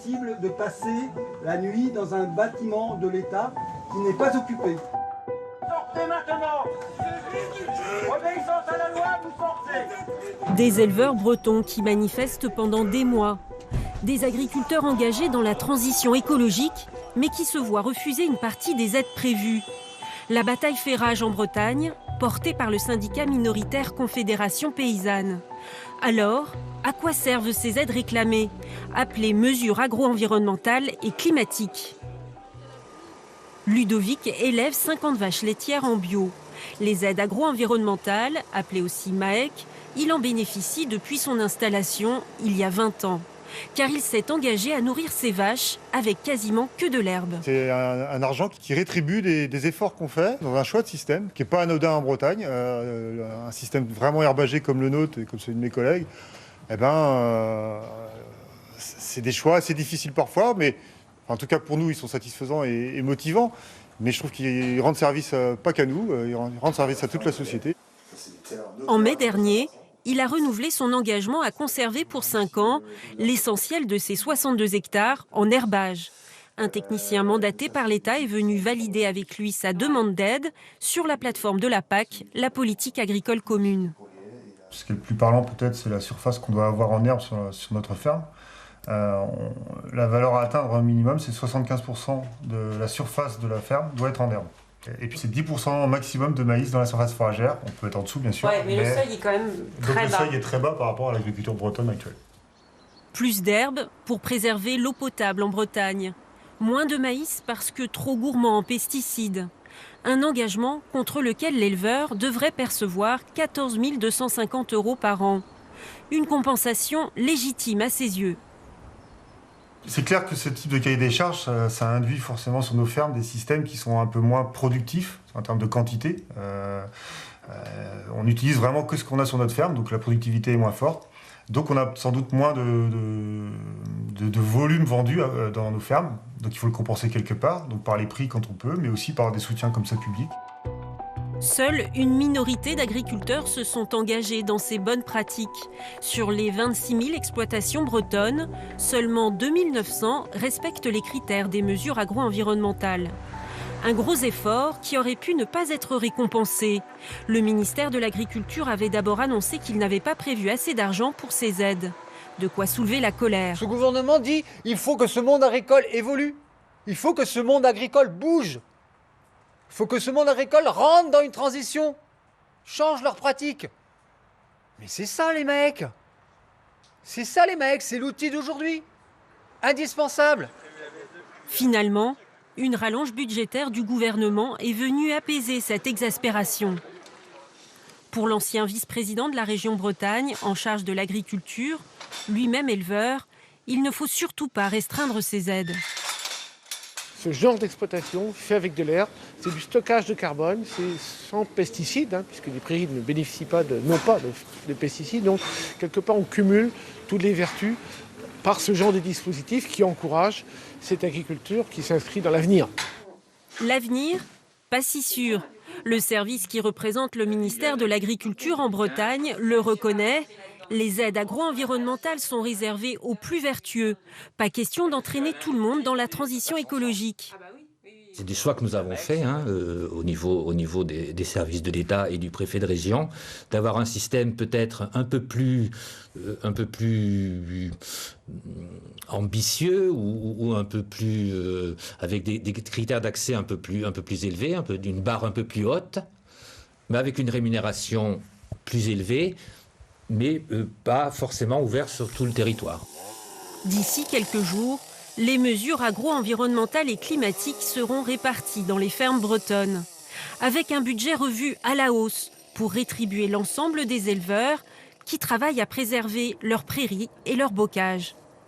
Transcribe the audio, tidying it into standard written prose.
possible de passer la nuit dans un bâtiment de l'État qui n'est pas occupé. Sortez maintenant! Obéissance à la loi, vous sortez! Des éleveurs bretons qui manifestent pendant des mois. Des agriculteurs engagés dans la transition écologique, mais qui se voient refuser une partie des aides prévues. La bataille fait rage en Bretagne, portée par le syndicat minoritaire Confédération Paysanne. Alors, à quoi servent ces aides réclamées, appelées mesures agro-environnementales et climatiques? Ludovic élève 50 vaches laitières en bio. Les aides agro-environnementales, appelées aussi MAEC, il en bénéficie depuis son installation il y a 20 ans. Car il s'est engagé à nourrir ses vaches avec quasiment que de l'herbe. C'est un argent qui rétribue des efforts qu'on fait dans un choix de système qui n'est pas anodin en Bretagne. Un système vraiment herbagé comme le nôtre et comme celui de mes collègues, c'est des choix assez difficiles parfois, mais en tout cas pour nous, ils sont satisfaisants et motivants. Mais je trouve qu'ils rendent service pas qu'à nous, ils rendent service à toute la société. En mai dernier, il a renouvelé son engagement à conserver pour 5 ans l'essentiel de ses 62 hectares en herbage. Un technicien mandaté par l'État est venu valider avec lui sa demande d'aide sur la plateforme de la PAC, la politique agricole commune. Ce qui est le plus parlant peut-être, c'est la surface qu'on doit avoir en herbe sur notre ferme. La valeur à atteindre minimum, c'est 75% de la surface de la ferme doit être en herbe. Et puis c'est 10% maximum de maïs dans la surface foragère. On peut être en dessous, bien sûr. Ouais, mais le seuil est quand même très bas. Le seuil est très bas par rapport à l'agriculture bretonne actuelle. Plus d'herbe pour préserver l'eau potable en Bretagne. Moins de maïs parce que trop gourmand en pesticides. Un engagement contre lequel l'éleveur devrait percevoir 14 250 € par an. Une compensation légitime à ses yeux. C'est clair que ce type de cahier des charges, ça induit forcément sur nos fermes des systèmes qui sont un peu moins productifs en termes de quantité. On n'utilise vraiment que ce qu'on a sur notre ferme, donc la productivité est moins forte. Donc on a sans doute moins de volume vendu dans nos fermes. Donc il faut le compenser quelque part, donc par les prix quand on peut, mais aussi par des soutiens comme ça publics. Seule une minorité d'agriculteurs se sont engagés dans ces bonnes pratiques. Sur les 26 000 exploitations bretonnes, seulement 2 900 respectent les critères des mesures agro-environnementales. Un gros effort qui aurait pu ne pas être récompensé. Le ministère de l'Agriculture avait d'abord annoncé qu'il n'avait pas prévu assez d'argent pour ces aides. De quoi soulever la colère. Ce gouvernement dit qu'il faut que ce monde agricole évolue. Il faut que ce monde agricole bouge. Il faut que ce monde agricole rentre dans une transition, change leurs pratiques. Mais c'est ça les mecs. C'est ça les mecs, c'est l'outil d'aujourd'hui. Indispensable. Finalement, une rallonge budgétaire du gouvernement est venue apaiser cette exaspération. Pour l'ancien vice-président de la région Bretagne, en charge de l'agriculture, lui-même éleveur, il ne faut surtout pas restreindre ces aides. Ce genre d'exploitation fait avec de l'herbe, c'est du stockage de carbone, c'est sans pesticides, puisque les prairies ne bénéficient pas n'ont pas de pesticides. Donc, quelque part, on cumule toutes les vertus par ce genre de dispositif qui encourage cette agriculture qui s'inscrit dans l'avenir. L'avenir, pas si sûr. Le service qui représente le ministère de l'Agriculture en Bretagne le reconnaît. Les aides agro-environnementales sont réservées aux plus vertueux. Pas question d'entraîner tout le monde dans la transition écologique. C'est des choix que nous avons faits au niveau des services de l'État et du préfet de région, d'avoir un système peut-être un peu plus ambitieux ou un peu plus avec des critères d'accès un peu plus élevés, d'une barre un peu plus haute, mais avec une rémunération plus élevée, mais pas forcément ouverte sur tout le territoire. D'ici quelques jours, les mesures agro-environnementales et climatiques seront réparties dans les fermes bretonnes, avec un budget revu à la hausse pour rétribuer l'ensemble des éleveurs qui travaillent à préserver leurs prairies et leurs bocages.